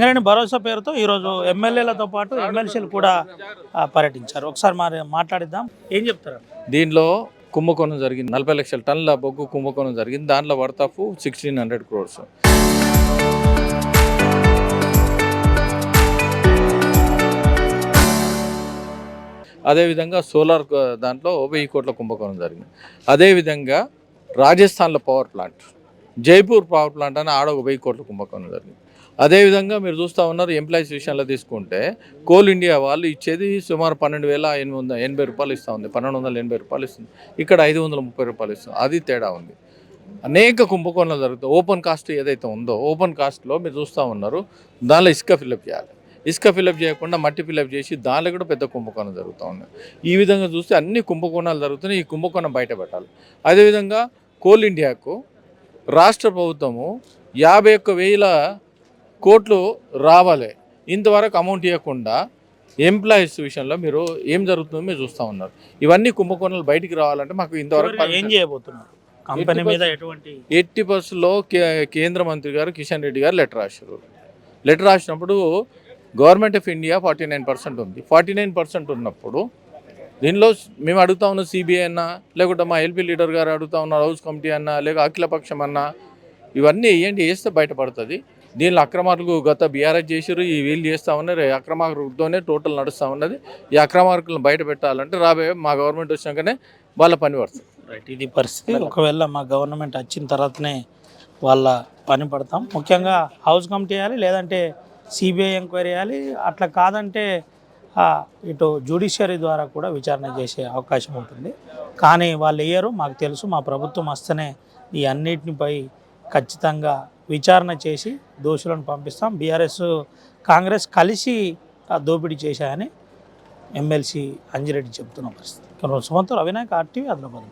సింగరేణి భరోసా పేరుతో ఈరోజు ఎమ్మెల్యేలతో పాటు ఎమ్మెల్సీలు కూడా పర్యటించారు. ఒకసారి మరి మాట్లాడిద్దాం. ఏం చెప్తారు? దీనిలో కుంభకోణం జరిగింది. 40 లక్షల టన్నుల బొగ్గు కుంభకోణం జరిగింది. దాంట్లో వర్త్ ఆఫ్ 1600 crores. అదేవిధంగా సోలార్ దాంట్లో 1000 కోట్ల కుంభకోణం జరిగింది. అదేవిధంగా రాజస్థాన్లో power plant, Jaipur power plant అని ఆడ 1000 కోట్ల కుంభకోణం జరిగింది. అదేవిధంగా మీరు చూస్తూ ఉన్నారు ఎంప్లాయీస్ విషయంలో తీసుకుంటే కోల్ ఇండియా వాళ్ళు ఇచ్చేది సుమారు 12,880 రూపాయలు ఇస్తూ ఉంది. 1280 రూపాయలు ఇస్తుంది. ఇక్కడ 530 రూపాయలు ఇస్తుంది. అది తేడా ఉంది. అనేక కుంభకోణాలు జరుగుతాయి. ఓపెన్ కాస్ట్ ఏదైతే ఉందో ఓపెన్ కాస్ట్లో మీరు చూస్తూ ఉన్నారు. దానిలో ఇసుక ఫిల్అప్ చేయాలి. ఇసుక ఫిల్అప్ చేయకుండా మట్టి ఫిల్అప్ చేసి దానిలో కూడా పెద్ద కుంభకోణం జరుగుతూ ఉంది. ఈ విధంగా చూస్తే అన్ని కుంభకోణాలు జరుగుతున్నాయి. ఈ కుంభకోణం బయట పెట్టాలి. అదేవిధంగా కోల్ ఇండియాకు రాష్ట్ర ప్రభుత్వము 51,000 కోట్లు రావాలి. ఇంతవరకు అమౌంట్ ఇవ్వకుండా ఎంప్లాయీస్ విషయంలో మీరు ఏం జరుగుతుందో మీరు చూస్తూ ఉన్నారు. ఇవన్నీ కుంభకోణాలు బయటికి రావాలంటే మాకు ఇంతవరకు ఏం చేయబోతున్నారు? కంపెనీ మీద ఎట్టి బస్సులో కేంద్ర మంత్రి గారు కిషన్ రెడ్డి గారు లెటర్ రాశారు. లెటర్ రాసినప్పుడు గవర్నమెంట్ ఆఫ్ ఇండియా 49% ఉంది. 49% ఉన్నప్పుడు దీనిలో మేము అడుగుతా ఉన్న సిబిఐ అన్నా, లేకుంటే మా ఎల్పీ లీడర్ గారు అడుగుతా ఉన్నారు హౌస్ కమిటీ అన్నా, లేక అఖిలపక్షం అన్నా, ఇవన్నీ వేయండి. వేస్తే బయటపడుతుంది. దీనిలో అక్రమార్కులు గత బీఆర్ఎస్ చేసారు, ఈ వీళ్ళు చేస్తూ ఉన్నారు. అక్రమార్కులతోనే టోటల్ నడుస్తూ ఉన్నది. ఈ అక్రమార్కులను బయట పెట్టాలంటే రాబోయే మా గవర్నమెంట్ వచ్చినాకనే వాళ్ళ పని పడుతుంది. రైట్, ఇది పరిస్థితి. ఒకవేళ మా గవర్నమెంట్ వచ్చిన తర్వాతనే వాళ్ళ పని పడతాం. ముఖ్యంగా హౌస్ కమిటీ వేయాలి, లేదంటే సిబిఐ ఎంక్వైరీ చేయాలి. అట్లా కాదంటే ఇటు జ్యుడిషియరీ ద్వారా కూడా విచారణ చేసే అవకాశం ఉంటుంది. కానీ వాళ్ళు వేయరు. మాకు తెలుసు, మా ప్రభుత్వం వస్తేనే ఈ అన్నిటిపై ఖచ్చితంగా విచారణ చేసి దోషులను పంపిస్తాం. బీఆర్ఎస్ కాంగ్రెస్ కలిసి దోపిడీ చేశాయని ఎమ్మెల్సీ అంజిరెడ్డి చెప్తున్న పరిస్థితి. సుమంత్, అవినాయక్, RTV, ఆదిలాబాద్.